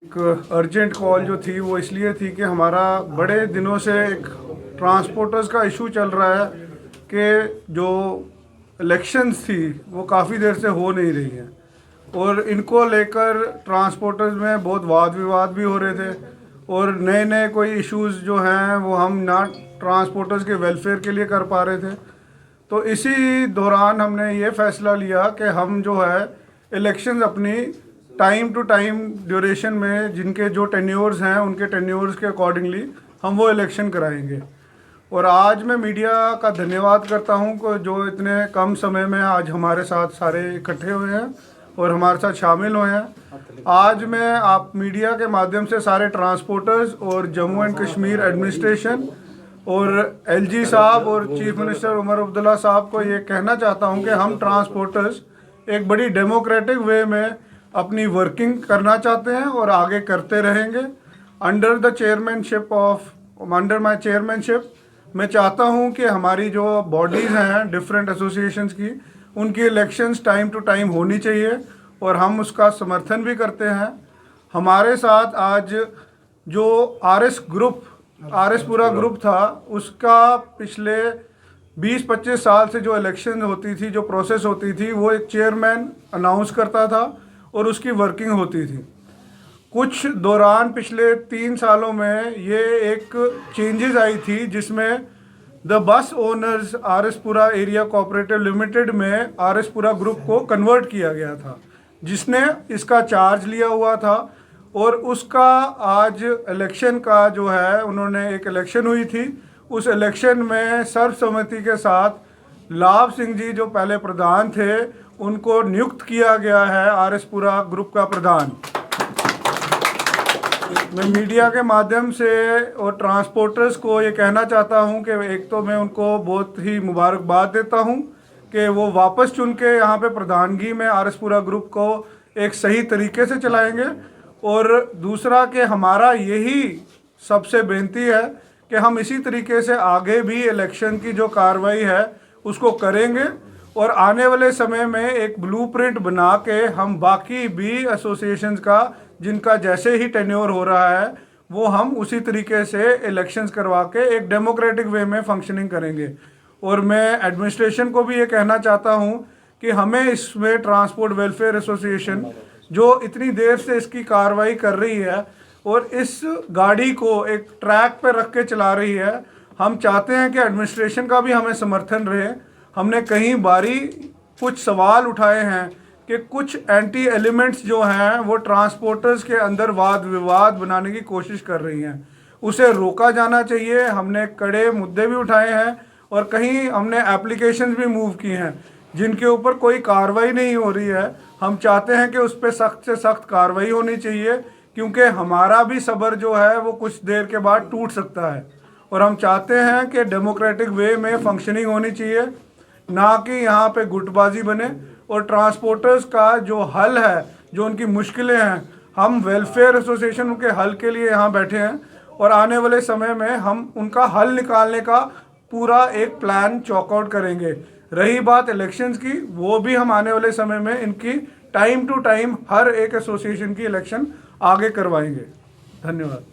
एक urgent call जो थी वो इसलिए थी कि हमारा बड़े दिनों से एक ट्रांसपोर्टर्स का इशू चल रहा है कि जो इलेक्शंस थी वो काफ़ी देर से हो नहीं रही हैं और इनको लेकर ट्रांसपोर्टर्स में बहुत वाद विवाद भी हो रहे थे और नए नए कोई इश्यूज़ जो हैं वो हम ना ट्रांसपोर्टर्स के वेलफेयर के लिए कर पा रहे थे। तो इसी दौरान हमने ये फैसला लिया कि हम जो है इलेक्शंस अपनी टाइम टू टाइम ड्यूरेशन में जिनके जो टेन्योर्स हैं उनके टेन्योर्स के अकॉर्डिंगली हम वो इलेक्शन कराएंगे। और आज मैं मीडिया का धन्यवाद करता हूं कि जो इतने कम समय में आज हमारे साथ सारे इकट्ठे हुए हैं और हमारे साथ शामिल हुए हैं। आज मैं आप मीडिया के माध्यम से सारे ट्रांसपोर्टर्स और जम्मू एंड कश्मीर एडमिनिस्ट्रेशन और एलजी साहब और चीफ मिनिस्टर उमर अब्दुल्ला साहब को ये कहना चाहता हूं कि हम ट्रांसपोर्टर्स एक बड़ी डेमोक्रेटिक वे में अपनी वर्किंग करना चाहते हैं और आगे करते रहेंगे। अंडर माय चेयरमैनशिप मैं चाहता हूं कि हमारी जो बॉडीज़ हैं डिफरेंट एसोसिएशंस की उनकी इलेक्शंस टाइम टू टाइम होनी चाहिए और हम उसका समर्थन भी करते हैं। हमारे साथ आज जो आरएस पूरा ग्रुप था उसका पिछले 20-25 साल से जो इलेक्शन होती थी, जो प्रोसेस होती थी, वो एक चेयरमैन अनाउंस करता था और उसकी वर्किंग होती थी। कुछ दौरान पिछले 3 सालों में ये एक चेंजेस आई थी जिसमें the bus owners R S Pura area cooperative limited में आरएसपुरा ग्रुप को कन्वर्ट किया गया था, जिसने इसका चार्ज लिया हुआ था। और उसका आज इलेक्शन का जो है उन्होंने एक इलेक्शन हुई थी, उस इलेक्शन में सर्वसम्मति के साथ लाभ सिंह जी जो पहले प्रधान थे उनको नियुक्त किया गया है आरएसपुरा ग्रुप का प्रधान। मैं मीडिया के माध्यम से और ट्रांसपोर्टर्स को ये कहना चाहता हूं कि एक तो मैं उनको बहुत ही मुबारकबाद देता हूं कि वो वापस चुन के यहाँ पे प्रधानगी में आरएसपुरा ग्रुप को एक सही तरीके से चलाएंगे। और दूसरा कि हमारा यही सबसे बेनती है कि हम इसी तरीके से आगे भी इलेक्शन की जो कार्रवाई है उसको करेंगे और आने वाले समय में एक ब्लूप्रिंट बना के हम बाकी भी एसोसिएशंस का जिनका जैसे ही टेन्योर हो रहा है वो हम उसी तरीके से इलेक्शंस करवा के एक डेमोक्रेटिक वे में फंक्शनिंग करेंगे। और मैं एडमिनिस्ट्रेशन को भी ये कहना चाहता हूँ कि हमें इसमें ट्रांसपोर्ट वेलफेयर एसोसिएशन जो इतनी देर से इसकी कार्रवाई कर रही है और इस गाड़ी को एक ट्रैक पर रख के चला रही है, हम चाहते हैं कि एडमिनिस्ट्रेशन का भी हमें समर्थन रहे। हमने कई बारी कुछ सवाल उठाए हैं कि कुछ एंटी एलिमेंट्स जो हैं वो ट्रांसपोर्टर्स के अंदर वाद विवाद बनाने की कोशिश कर रही हैं, उसे रोका जाना चाहिए। हमने कड़े मुद्दे भी उठाए हैं और कहीं हमने एप्लीकेशन भी मूव की हैं जिनके ऊपर कोई कार्रवाई नहीं हो रही है। हम चाहते हैं कि उस पर सख्त से सख्त कार्रवाई होनी चाहिए क्योंकि हमारा भी सब्र जो है वो कुछ देर के बाद टूट सकता है और हम चाहते हैं कि डेमोक्रेटिक वे में फंक्शनिंग होनी चाहिए, ना कि यहाँ पे गुटबाजी बने। और ट्रांसपोर्टर्स का जो हल है, जो उनकी मुश्किलें हैं, हम वेलफेयर एसोसिएशन के हल के लिए यहाँ बैठे हैं और आने वाले समय में हम उनका हल निकालने का पूरा एक प्लान चॉकआउट करेंगे। रही बात इलेक्शंस की, वो भी हम आने वाले समय में इनकी टाइम टू टाइम हर एक एसोसिएशन की इलेक्शन आगे करवाएंगे। धन्यवाद।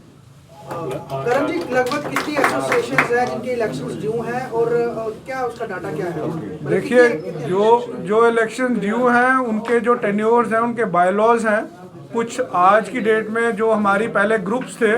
करण जी, लगभग कितनी एसोसिएशंस हैं जिनके इलेक्शंस ड्यू हैं और क्या उसका डाटा क्या है? देखिए, जो इलेक्शन ड्यू हैं उनके जो टेन्योर्स हैं, उनके बायलॉज हैं, कुछ आज की डेट में जो हमारी पहले ग्रुप्स थे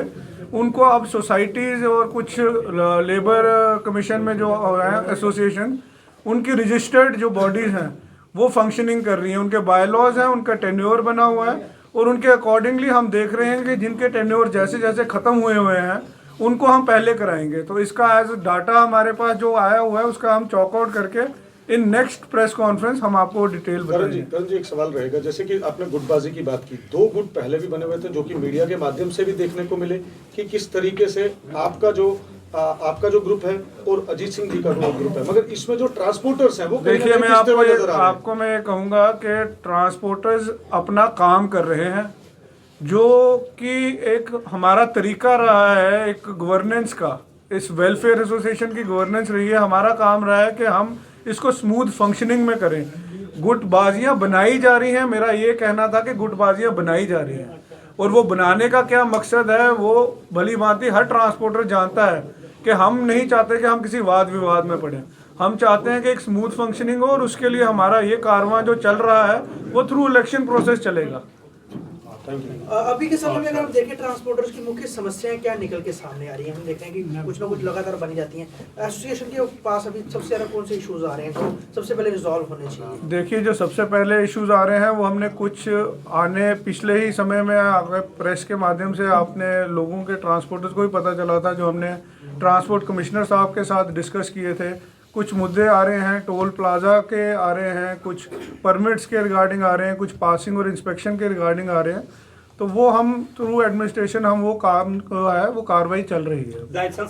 उनको अब सोसाइटीज़ और कुछ लेबर कमीशन में जो हैं एसोसिएशन, उनकी रजिस्टर्ड जो बॉडीज़ हैं वो फंक्शनिंग कर रही हैं, उनके बायलॉज हैं, उनका टेन्योर बना हुआ है और उनके अकॉर्डिंगली हम देख रहे हैं कि जिनके टेन्योर जैसे जैसे ख़त्म हुए हैं उनको हम पहले कराएंगे। तो इसका एज डाटा हमारे पास जो आया हुआ है उसका हम चॉकआउट करके इन नेक्स्ट प्रेस कॉन्फ्रेंस हम आपको डिटेल बताएंगे। करण जी, एक सवाल रहेगा, जैसे कि आपने गुटबाजी की बात की, 2 गुट पहले भी बने हुए थे जो कि मीडिया के माध्यम से भी देखने को मिले कि किस तरीके से आपका जो ग्रुप है और अजीत सिंह जी का ग्रुप है, मगर इसमें जो ट्रांसपोर्टर्स हैं वो देखिए, मैं आपको मैं कहूँगा कि ट्रांसपोर्टर्स अपना काम कर रहे हैं, जो कि एक हमारा तरीका रहा है एक गवर्नेंस का, इस वेलफेयर एसोसिएशन की गवर्नेंस रही है। हमारा काम रहा है कि हम इसको स्मूथ फंक्शनिंग में करें। गुटबाजियाँ बनाई जा रही हैं, मेरा ये कहना था कि गुटबाजियाँ बनाई जा रही हैं। और वो बनाने का क्या मकसद है वो भली भांति हर ट्रांसपोर्टर जानता है कि हम नहीं चाहते कि हम किसी वाद विवाद में पड़े। हम चाहते हैं कि एक स्मूथ फंक्शनिंग हो और उसके लिए हमारा ये कारवां जो चल रहा है वो थ्रू इलेक्शन प्रोसेस चलेगा। Thank you. अभी के समय में अगर आप देखें ट्रांसपोर्टर्स की मुख्य समस्याएं क्या निकल के सामने आ रही हैं, हम देखते हैं कि कुछ ना कुछ लगातार बनी जाती हैं। एसोसिएशन के पास अभी सबसे ज़्यादा कौन से इश्यूज आ रहे हैं तो सबसे पहले रिजॉल्व होने चाहिए? देखिए, जो सबसे पहले इश्यूज आ रहे हैं वो हमने कुछ पिछले ही समय में प्रेस के माध्यम से आपने लोगों के ट्रांसपोर्टर्स को भी पता चला था, जो हमने ट्रांसपोर्ट कमिश्नर साहब के साथ डिस्कस किए थे। कुछ मुद्दे आ रहे हैं टोल प्लाजा के आ रहे हैं, कुछ परमिट्स के रिगार्डिंग आ रहे हैं, कुछ पासिंग और इंस्पेक्शन के रिगार्डिंग आ रहे हैं। तो वो हम थ्रू एडमिनिस्ट्रेशन हम वो काम है वो कार्रवाई चल रही है।